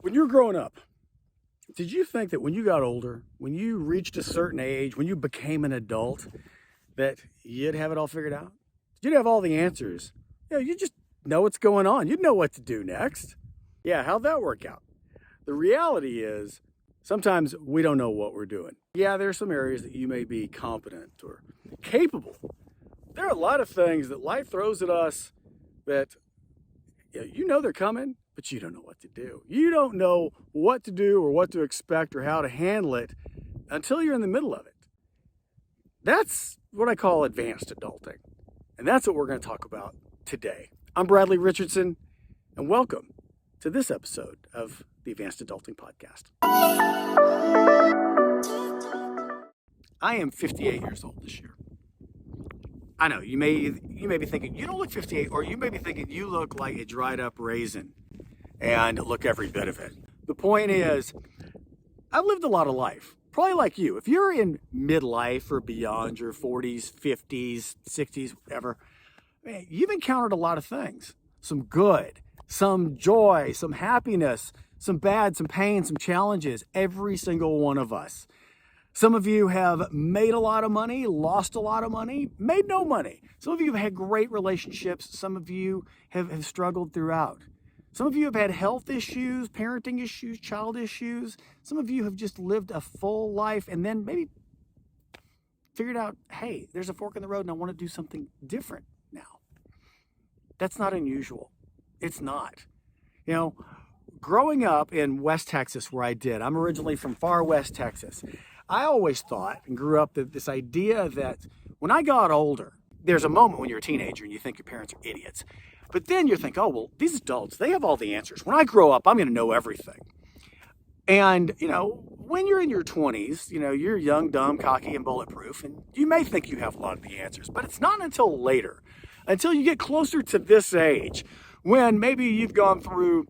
When you were growing up, did you think that when you got older, when you reached a certain age, when you became an adult, that you'd have it all figured out? You'd have all the answers. You just know what's going on. You'd know what to do next. Yeah, how'd that work out? The reality is sometimes we don't know what we're doing. Yeah, there are some areas that you may be competent or capable. There are a lot of things that life throws at us that you know they're coming, but you don't know what to do. You don't know what to do or what to expect or how to handle it until you're in the middle of it. That's what I call advanced adulting. And that's what we're going to talk about today. I'm Bradley Richardson, and welcome to this episode of the Advanced Adulting Podcast. I am 58 years old this year. I know, you may be thinking, you don't look 58, or you may be thinking you look like a dried up raisin, and look every bit of it. The point is, I've lived a lot of life, probably like you. If you're in midlife or beyond your 40s, 50s, 60s, whatever, man, you've encountered a lot of things. Some good, some joy, some happiness, some bad, some pain, some challenges, every single one of us. Some of you have made a lot of money, lost a lot of money, made no money. Some of you have had great relationships. Some of you have struggled throughout. Some of you have had health issues, parenting issues, child issues. Some of you have just lived a full life and then maybe figured out, hey, there's a fork in the road and I want to do something different now. That's not unusual. It's not. Growing up in West Texas where I did, I'm originally from far West Texas. I always thought and grew up this idea that when I got older, there's a moment when you're a teenager and you think your parents are idiots. But then you think, oh, well, these adults, they have all the answers. When I grow up, I'm going to know everything. And, when you're in your 20s, you're young, dumb, cocky, and bulletproof. And you may think you have a lot of the answers. But it's not until later, until you get closer to this age, when maybe you've gone through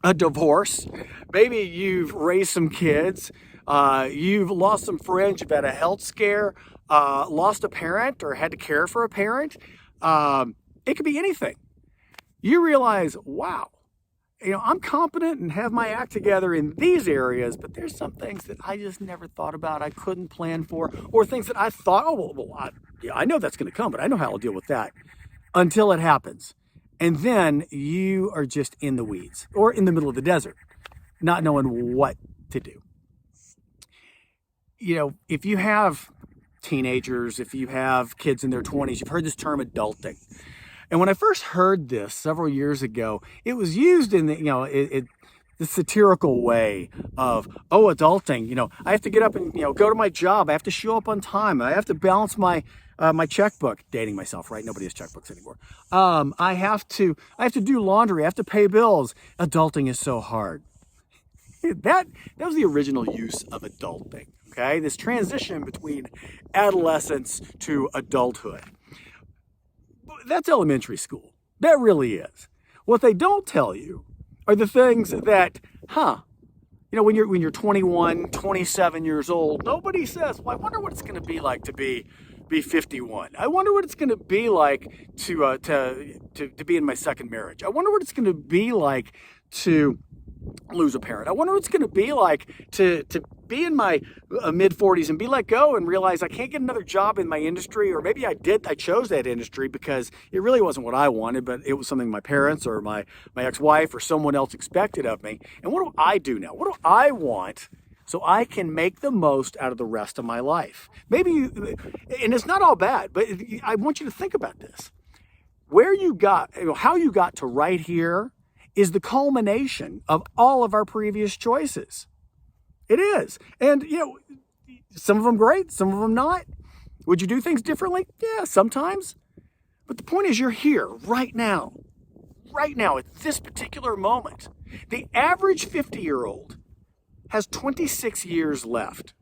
a divorce, maybe you've raised some kids, you've lost some friends, you've had a health scare, lost a parent or had to care for a parent. It could be anything. You realize, wow, I'm competent and have my act together in these areas, but there's some things that I just never thought about, I couldn't plan for, or things that I thought, I know that's going to come, but I know how I'll deal with that, until it happens. And then you are just in the weeds or in the middle of the desert, not knowing what to do. If you have teenagers, if you have kids in their 20s, you've heard this term adulting. And when I first heard this several years ago, it was used in the satirical way of, adulting. I have to get up and go to my job. I have to show up on time. I have to balance my my checkbook. Dating myself, right? Nobody has checkbooks anymore. I have to do laundry. I have to pay bills. Adulting is so hard. That was the original use of adulting. Okay, this transition between adolescence to adulthood. That's elementary school. That really is. What they don't tell you are the things that, when you're 21, 27 years old, nobody says, well, I wonder what it's going to be like to be 51. I wonder what it's going to be like to be in my second marriage. I wonder what it's going to be like to lose a parent. I wonder what it's going to be like to be in my mid 40s and be let go and realize I can't get another job in my industry, or maybe I chose that industry because it really wasn't what I wanted, but it was something my parents or my ex-wife or someone else expected of me. And what do I do now? What do I want so I can make the most out of the rest of my life? Maybe, and it's not all bad, but I want you to think about this. Where you got, how you got to right here is the culmination of all of our previous choices. It is. And, some of them great, some of them not. Would you do things differently? Yeah, sometimes. But the point is, you're here right now at this particular moment. The average 50-year-old has 26 years left.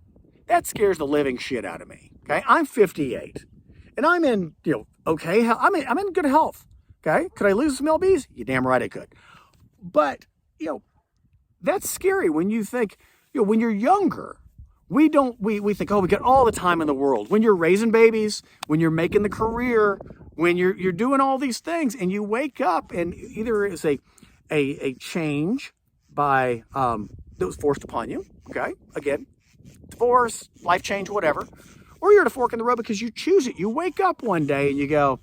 That scares the living shit out of me. Okay, I'm 58, and I'm in, okay, I'm in good health. Okay, could I lose some lbs? You damn right I could. But, that's scary when you think, when you're younger, we think, we got all the time in the world. When you're raising babies, when you're making the career, when you're doing all these things, and you wake up and either it's a change by that was forced upon you. Okay, again, divorce, life change, whatever, or you're at a fork in the road because you choose it. You wake up one day and you go,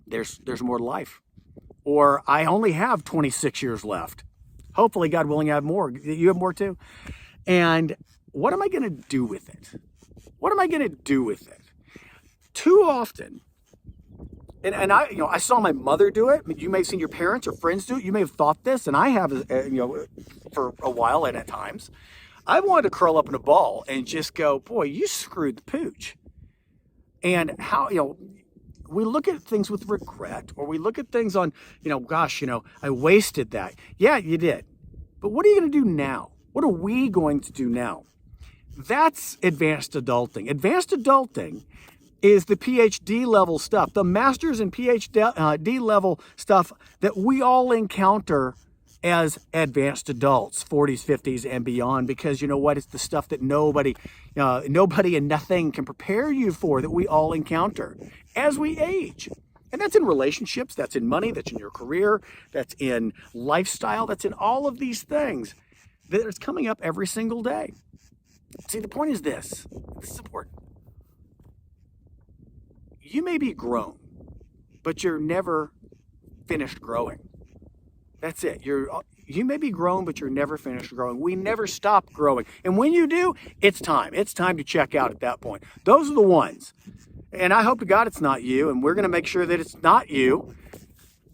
"There's more to life," or "I only have 26 years left. Hopefully, God willing, I have more. You have more too." And what am I going to do with it? What am I going to do with it? Too often, and I saw my mother do it. You may have seen your parents or friends do it. You may have thought this, and I have, for a while and at times. I wanted to curl up in a ball and just go, boy, you screwed the pooch. And how, we look at things with regret, or we look at things on, gosh, I wasted that. Yeah, you did. But what are you going to do now? What are we going to do now? That's advanced adulting. Advanced adulting is the PhD level stuff, the master's and PhD level stuff that we all encounter as advanced adults, 40s, 50s, and beyond, because you know what? It's the stuff that nobody and nothing can prepare you for, that we all encounter as we age. And that's in relationships, that's in money, that's in your career, that's in lifestyle, that's in all of these things that is coming up every single day. See, the point is this is important. You may be grown, but you're never finished growing. That's it. You may be grown, but you're never finished growing. We never stop growing. And when you do, it's time. It's time to check out at that point. Those are the ones. And I hope to God it's not you. And we're going to make sure that it's not you.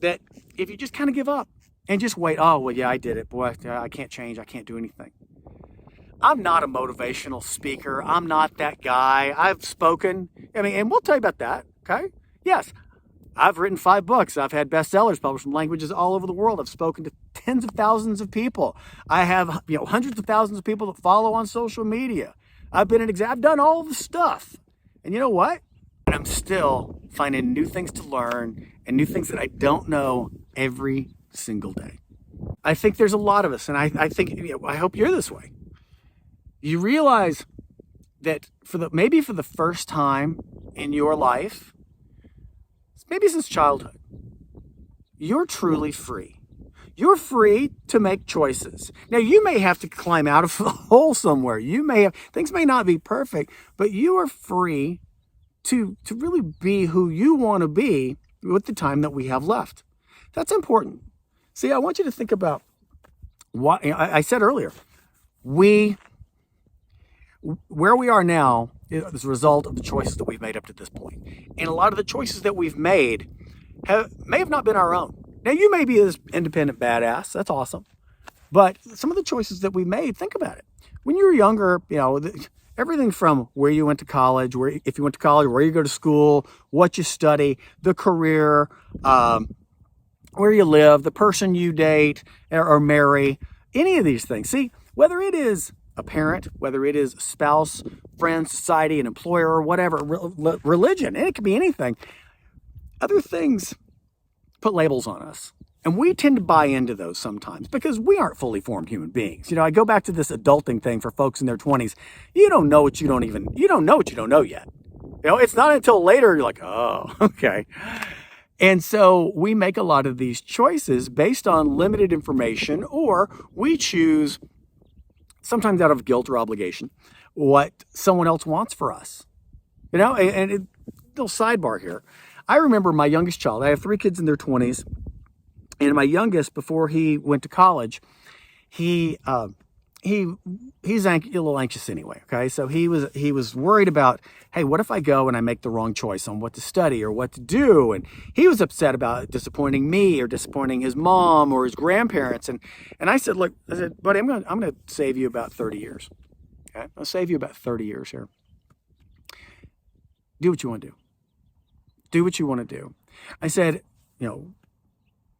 That if you just kind of give up and just wait, oh, well, yeah, I did it. Boy, I can't change. I can't do anything. I'm not a motivational speaker. I'm not that guy. I've spoken. And we'll tell you about that. Okay? Yes. I've written 5 books. I've had bestsellers published in languages all over the world. I've spoken to tens of thousands of people. I have, hundreds of thousands of people that follow on social media. I've done all the stuff. And you know what? I'm still finding new things to learn and new things that I don't know every single day. I think there's a lot of us, and I think, I hope you're this way. You realize that maybe for the first time in your life, maybe since childhood, you're truly free. You're free to make choices. Now, you may have to climb out of a hole somewhere. Things may not be perfect, but you are free to really be who you want to be with the time that we have left. That's important. See, I want you to think about what I said earlier. Where we are now is a result of the choices that we've made up to this point. And a lot of the choices that we've made may have not been our own. Now, you may be this independent badass. That's awesome. But some of the choices that we made, think about it. When you were younger, everything from where you went to college, if you went to college, where you go to school, what you study, the career, where you live, the person you date or marry, any of these things. See, whether it is a parent, whether it is a spouse, friend, society, an employer, or whatever, religion, and it could be anything. Other things put labels on us. And we tend to buy into those sometimes because we aren't fully formed human beings. I go back to this adulting thing for folks in their 20s. You don't know what you don't know yet. It's not until later you're like, oh, okay. And so we make a lot of these choices based on limited information, or we choose, sometimes out of guilt or obligation, what someone else wants for us. Little sidebar here. I remember my youngest child. I have 3 kids in their 20s. And my youngest, before he went to college, he's a little anxious anyway. Okay, so he was worried about, hey, what if I go and I make the wrong choice on what to study or what to do? And he was upset about disappointing me or disappointing his mom or his grandparents. And I said, look, buddy, I'm gonna save you about 30 years. Okay, I'll save you about 30 years here. Do what you want to do. Do what you want to do. I said,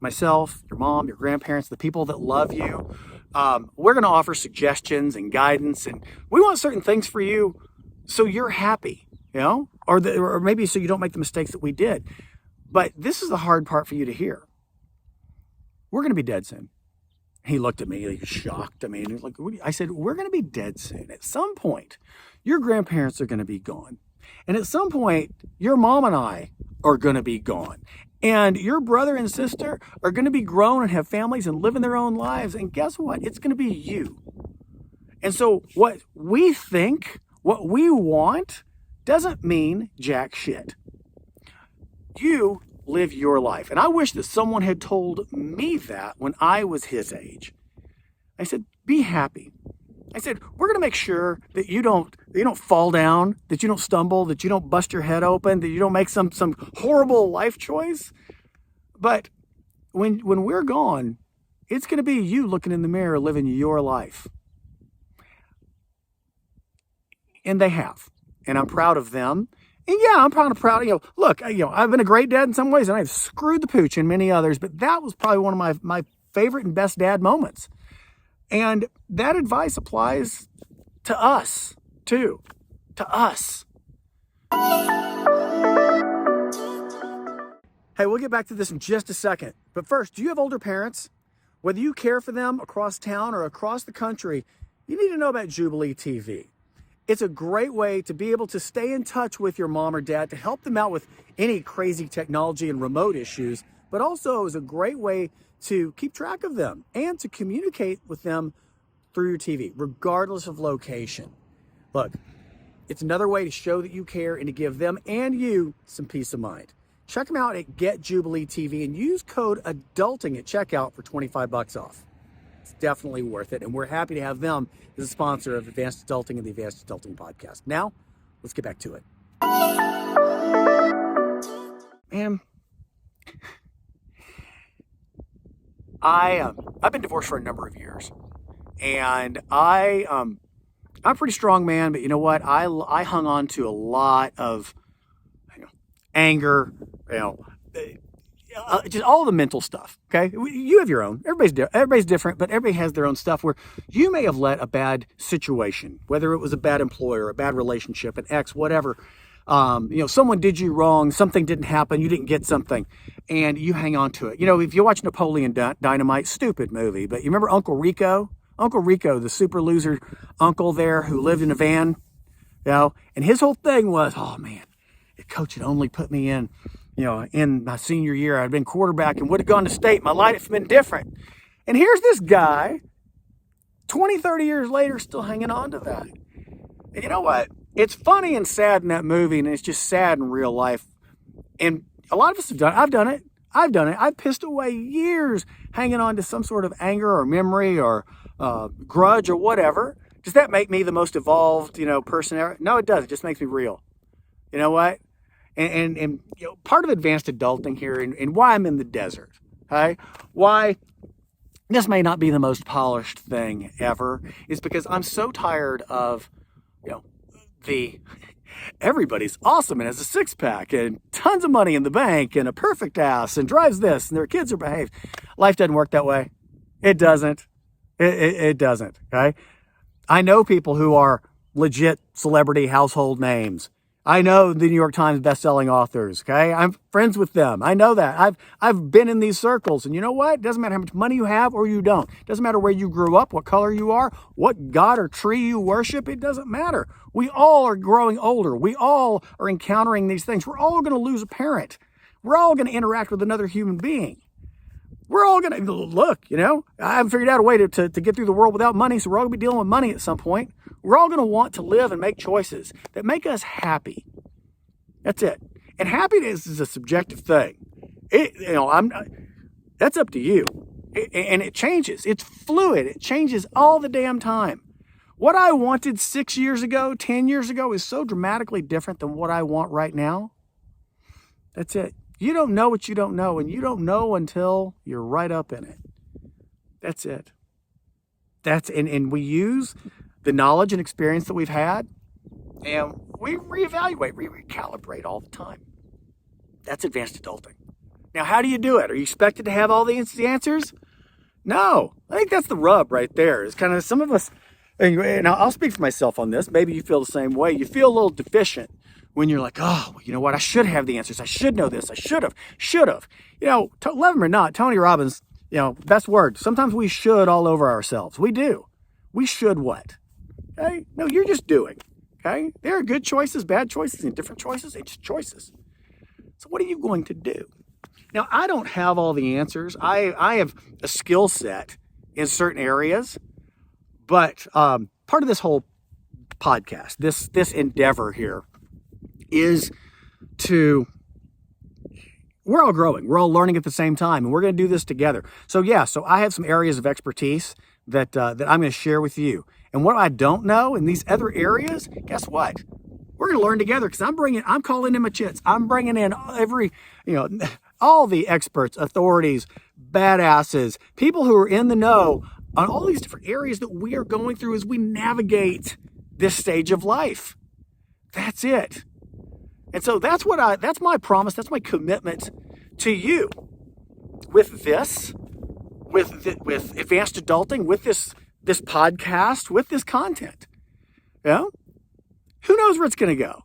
myself, your mom, your grandparents, the people that love you, we're going to offer suggestions and guidance, and we want certain things for you so you're happy, or maybe so you don't make the mistakes that we did. But this is the hard part for you to hear. We're going to be dead soon. He looked at me, he was shocked. I said, we're going to be dead soon. At some point, your grandparents are going to be gone. And at some point, your mom and I are going to be gone. And your brother and sister are going to be grown and have families and living their own lives. And guess what? It's going to be you. And so what we think, what we want, doesn't mean jack shit. You live your life. And I wish that someone had told me that when I was his age. I said, be happy. I said, we're going to make sure that you don't fall down, that you don't stumble, that you don't bust your head open, that you don't make some horrible life choice. But when we're gone, it's going to be you looking in the mirror, living your life. And they have. And I'm proud of them. And yeah, I'm proud. Look, I've been a great dad in some ways, and I've screwed the pooch in many others, but that was probably one of my favorite and best dad moments. And that advice applies to us, too. To us. Hey, we'll get back to this in just a second. But first, do you have older parents? Whether you care for them across town or across the country, you need to know about Jubilee TV. It's a great way to be able to stay in touch with your mom or dad, to help them out with any crazy technology and remote issues, but also is a great way to keep track of them and to communicate with them through your TV, regardless of location. Look, it's another way to show that you care and to give them and you some peace of mind. Check them out at Get Jubilee TV and use code ADULTING at checkout for $25 off. It's definitely worth it, and we're happy to have them as a sponsor of Advanced Adulting and the Advanced Adulting Podcast. Now, let's get back to it. Man, I've been divorced for a number of years, and I'm a pretty strong man, but you know what? I hung on to a lot of anger, just all the mental stuff. Okay, you have your own. Everybody's different, but everybody has their own stuff where you may have let a bad situation, whether it was a bad employer, a bad relationship, an ex, whatever. Someone did you wrong, something didn't happen, you didn't get something, and you hang on to it. If you watch Napoleon Dynamite, stupid movie, but you remember Uncle Rico? Uncle Rico, the super loser uncle there who lived in a van, and his whole thing was, oh man, if coach had only put me in my senior year, I'd been quarterback and would have gone to state, my life had been different. And here's this guy, 20, 30 years later, still hanging on to that. And you know what? It's funny and sad in that movie, and it's just sad in real life. And a lot of us have done it. I've done it. I've pissed away years hanging on to some sort of anger or memory or grudge or whatever. Does that make me the most evolved, person ever? No, it does. It just makes me real. You know what? And part of advanced adulting here and why I'm in the desert, okay? Why this may not be the most polished thing ever is because I'm so tired of, everybody's awesome and has a six-pack and tons of money in the bank and a perfect ass and drives this and their kids are behaved. Life doesn't work that way. It doesn't. It doesn't, okay? I know people who are legit celebrity household names. I know the New York Times best-selling authors, okay? I'm friends with them. I know that. I've been in these circles, and you know what? It doesn't matter how much money you have or you don't. It doesn't matter where you grew up, what color you are, what god or tree you worship. It doesn't matter. We all are growing older. We all are encountering these things. We're all going to lose a parent. We're all going to interact with another human being. We're all going to, look, I haven't figured out a way to get through the world without money, so we're all going to be dealing with money at some point. We're all going to want to live and make choices that make us happy. That's it. And happiness is a subjective thing. That's up to you. And it changes. It's fluid. It changes all the damn time. What I wanted 6 years ago, 10 years ago is so dramatically different than what I want right now. That's it. You don't know what you don't know, and you don't know until you're right up in it. That's it. And we use the knowledge and experience that we've had, and we reevaluate, recalibrate all the time. That's advanced adulting. Now, how do you do it? Are you expected to have all the answers? No. I think that's the rub right there. It's kind of some of us, and I'll speak for myself on this. Maybe you feel the same way. You feel a little deficient when you're like, oh, you know what? I should have the answers. I should know this. I should have. Love him or not, Tony Robbins, best word. Sometimes we should all over ourselves. We do. We should what? Okay? No, you're just doing. Okay? There are good choices, bad choices, and different choices. It's just choices. So what are you going to do? Now, I don't have all the answers. I have a skill set in certain areas, but part of this whole podcast, this endeavor here, is to we're all growing. We're all learning at the same time, and we're going to do this together. So yeah, so I have some areas of expertise that I'm going to share with you. And what I don't know in these other areas, guess what? We're going to learn together because I'm calling in my chits. I'm bringing in all the experts, authorities, badasses, people who are in the know on all these different areas that we are going through as we navigate this stage of life. That's it. And so that's my promise, that's my commitment to you with this, with advanced adulting, with this podcast, with this content. Who knows where it's going to go?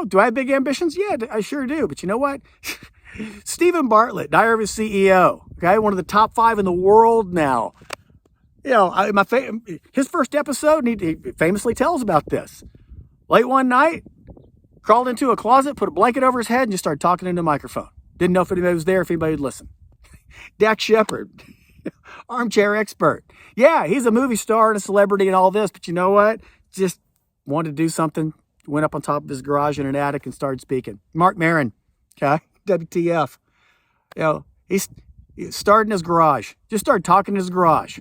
Do I have big ambitions? Yeah, I sure do. But you know what? Stephen Bartlett, Diary of a CEO, okay, one of the top 5 in the world now. His first episode, he famously tells about this. Late one night, crawled into a closet, put a blanket over his head, and just started talking into a microphone. Didn't know if anybody was there, if anybody would listen. Dax Shepard, armchair expert. Yeah, he's a movie star and a celebrity and all this, but you know what? Just wanted to do something. Went up on top of his garage in an attic and started speaking. Mark Maron, okay, WTF. He started in his garage. Just started talking in his garage.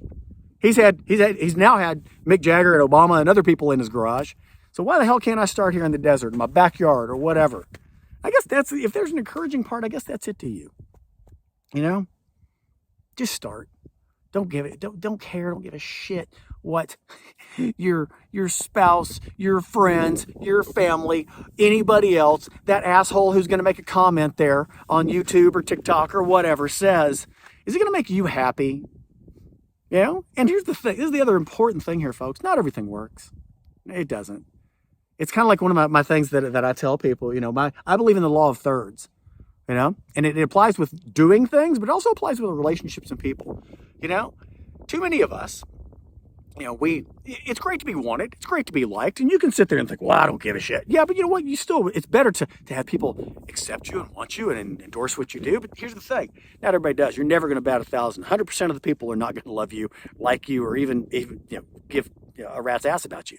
He's now had Mick Jagger and Obama and other people in his garage. So why the hell can't I start here in the desert, in my backyard, or whatever? I guess if there's an encouraging part, I guess that's it to you. Just start. Don't care, don't give a shit what your spouse, your friends, your family, anybody else, that asshole who's going to make a comment there on YouTube or TikTok or whatever says. Is it going to make you happy? And here's the thing. This is the other important thing here, folks. Not everything works. It doesn't. It's kind of like one of my things that I tell people, I believe in the law of thirds, and it applies with doing things, but it also applies with relationships and people. Too many of us, it's great to be wanted. It's great to be liked. And you can sit there and think, well, I don't give a shit. Yeah, but you know what? It's better to have people accept you and want you and endorse what you do. But here's the thing. Not everybody does. You're never going to bat 1,000. 100% of the people are not going to love you, like you, or even give a rat's ass about you.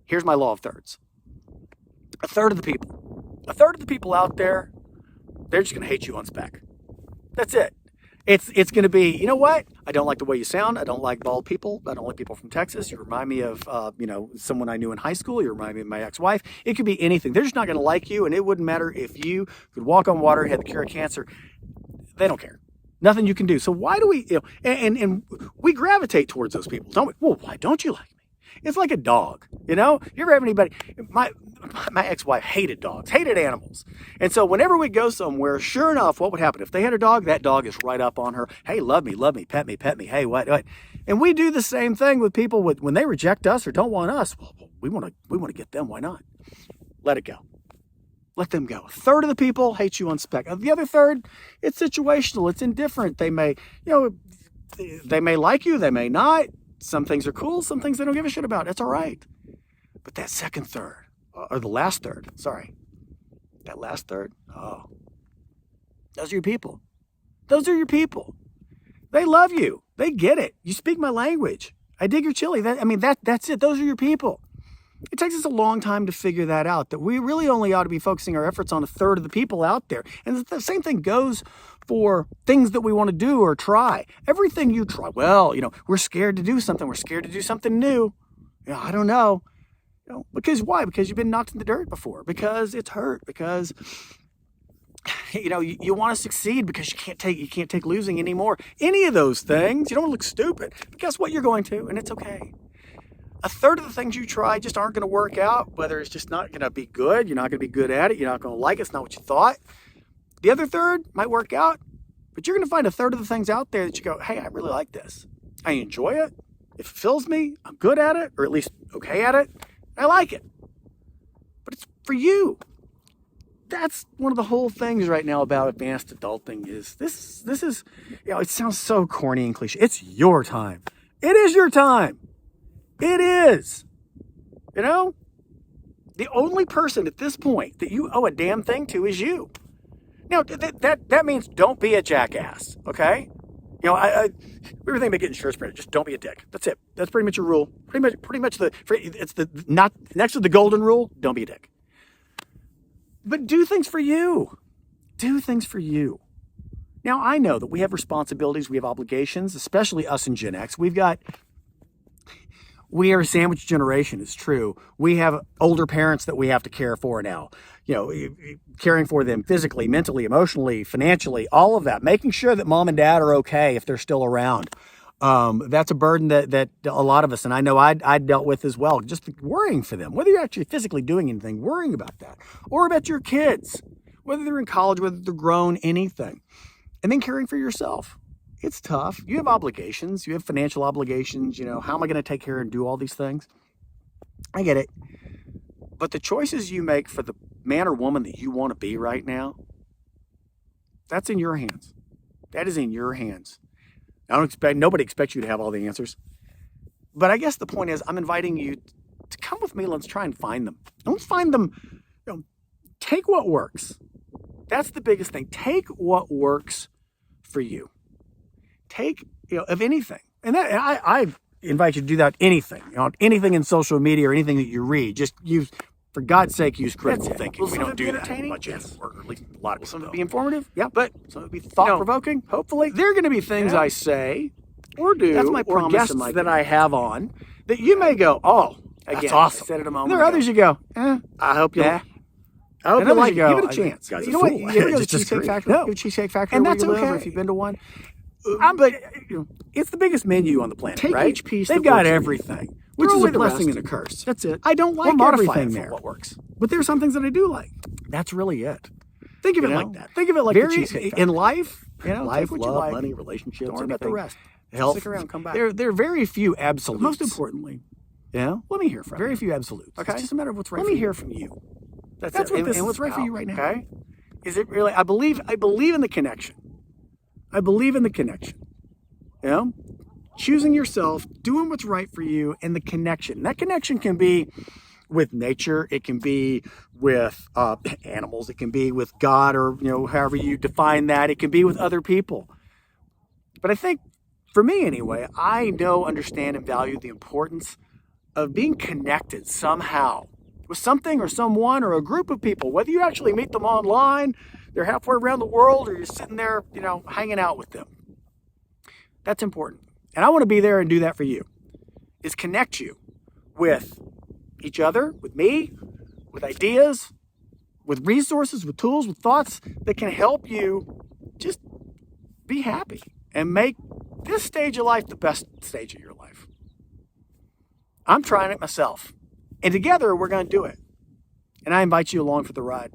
Here's my law of thirds. A third of the people out there, they're just going to hate you on spec. That's it. It's going to be, you know what? I don't like the way you sound. I don't like bald people. I don't like people from Texas. You remind me of, someone I knew in high school. You remind me of my ex-wife. It could be anything. They're just not going to like you, and it wouldn't matter if you could walk on water, had the cure of cancer. They don't care. Nothing you can do. So why do we, and we gravitate towards those people, don't we? Well, why don't you like me? It's like a dog, You ever have anybody, my ex-wife hated dogs, hated animals. And so whenever we go somewhere, sure enough, what would happen? If they had a dog, that dog is right up on her. Hey, love me, pet me. Hey, what? And we do the same thing with people when they reject us or don't want us. Well, we want to get them. Why not? Let it go. Let them go. A third of the people hate you on spec. The other third, it's situational. It's indifferent. They may like you. They may not. Some things are cool. Some things they don't give a shit about. That's all right. But that second third, or the last third, that last third, those are your people. Those are your people. They love you. They get it. You speak my language. I dig your chili. That's it. Those are your people. It takes us a long time to figure that out, that we really only ought to be focusing our efforts on a third of the people out there. And the same thing goes for things that we want to do or try. Everything you try, we're scared to do something. We're scared to do something new. I don't know. Because why? Because you've been knocked in the dirt before. Because it's hurt. Because you want to succeed because you can't take losing anymore. Any of those things. You don't want to look stupid. But guess what? You're going to, and it's okay. A third of the things you try just aren't going to work out, whether it's just not going to be good, you're not going to be good at it, you're not going to like it, it's not what you thought. The other third might work out, but you're going to find a third of the things out there that you go, hey, I really like this. I enjoy it. It fulfills me. I'm good at it, or at least okay at it. I like it. But it's for you. That's one of the whole things right now about advanced adulting is this is, it sounds so corny and cliche. It's your time. It is your time. It is. The only person at this point that you owe a damn thing to is you. Now, that means don't be a jackass, okay? We were thinking about getting shirts printed. Just don't be a dick. That's it. That's pretty much your rule. Pretty much it's the not next to the golden rule. Don't be a dick. But do things for you. Do things for you. Now, I know that we have responsibilities, we have obligations, especially us in Gen X. We are a sandwich generation, it's true. We have older parents that we have to care for now. Caring for them physically, mentally, emotionally, financially, all of that. Making sure that mom and dad are okay if they're still around. That's a burden that a lot of us, and I know I dealt with as well, just worrying for them. Whether you're actually physically doing anything, worrying about that. Or about your kids, whether they're in college, whether they're grown, anything. And then caring for yourself. It's tough. You have obligations. You have financial obligations. How am I going to take care and do all these things? I get it. But the choices you make for the man or woman that you want to be right now, that's in your hands. That is in your hands. Nobody expects you to have all the answers. But I guess the point is, I'm inviting you to come with me. Let's try and find them. Don't find them. Take what works. That's the biggest thing. Take what works for you. Take, of anything. And I invite you to do that, anything. Anything in social media or anything that you read. Just use, for God's sake, use critical thinking. We don't do that much anymore, or at least a lot of people. Some of it be informative? Yeah. But some of it be thought-provoking? Hopefully. There are going to be things I say or do, that's my or guests that I have on, that you may go, oh, that's awesome. I said it a moment ago. There are others you go, I hope you'll... I hope you like it. Give it a chance. You know what? You ever go to the Cheesecake Factory? No. Cheesecake Factory, and that's okay. If you've been to one, but it's the biggest menu on the planet. Take each piece. They've got everything, which is a blessing and a curse. That's it. I don't like everything there. What works, but there's some things that I do like. That's really it. Think of it like that. Think of it like the Cheesecake Factory. In life. Life, love, money, relationships. Don't worry about the rest. Health. Stick around. Come back. There are very few absolutes. Most importantly, let me hear from you. Very few absolutes. Okay. It's just a matter of what's right. Let me hear from you. That's what this is. And what's right for you right now. Okay? Is it really? I believe in the connection. I believe in the connection. Choosing yourself, doing what's right for you, and the connection. That connection can be with nature. It can be with animals. It can be with God, or however you define that. It can be with other people. But I think, for me anyway, I know, understand, and value the importance of being connected somehow with something or someone or a group of people, whether you actually meet them online, they're halfway around the world, or you're sitting there, hanging out with them. That's important. And I want to be there and do that for you, is connect you with each other, with me, with ideas, with resources, with tools, with thoughts that can help you just be happy and make this stage of life the best stage of your life. I'm trying it myself. And together, we're going to do it. And I invite you along for the ride.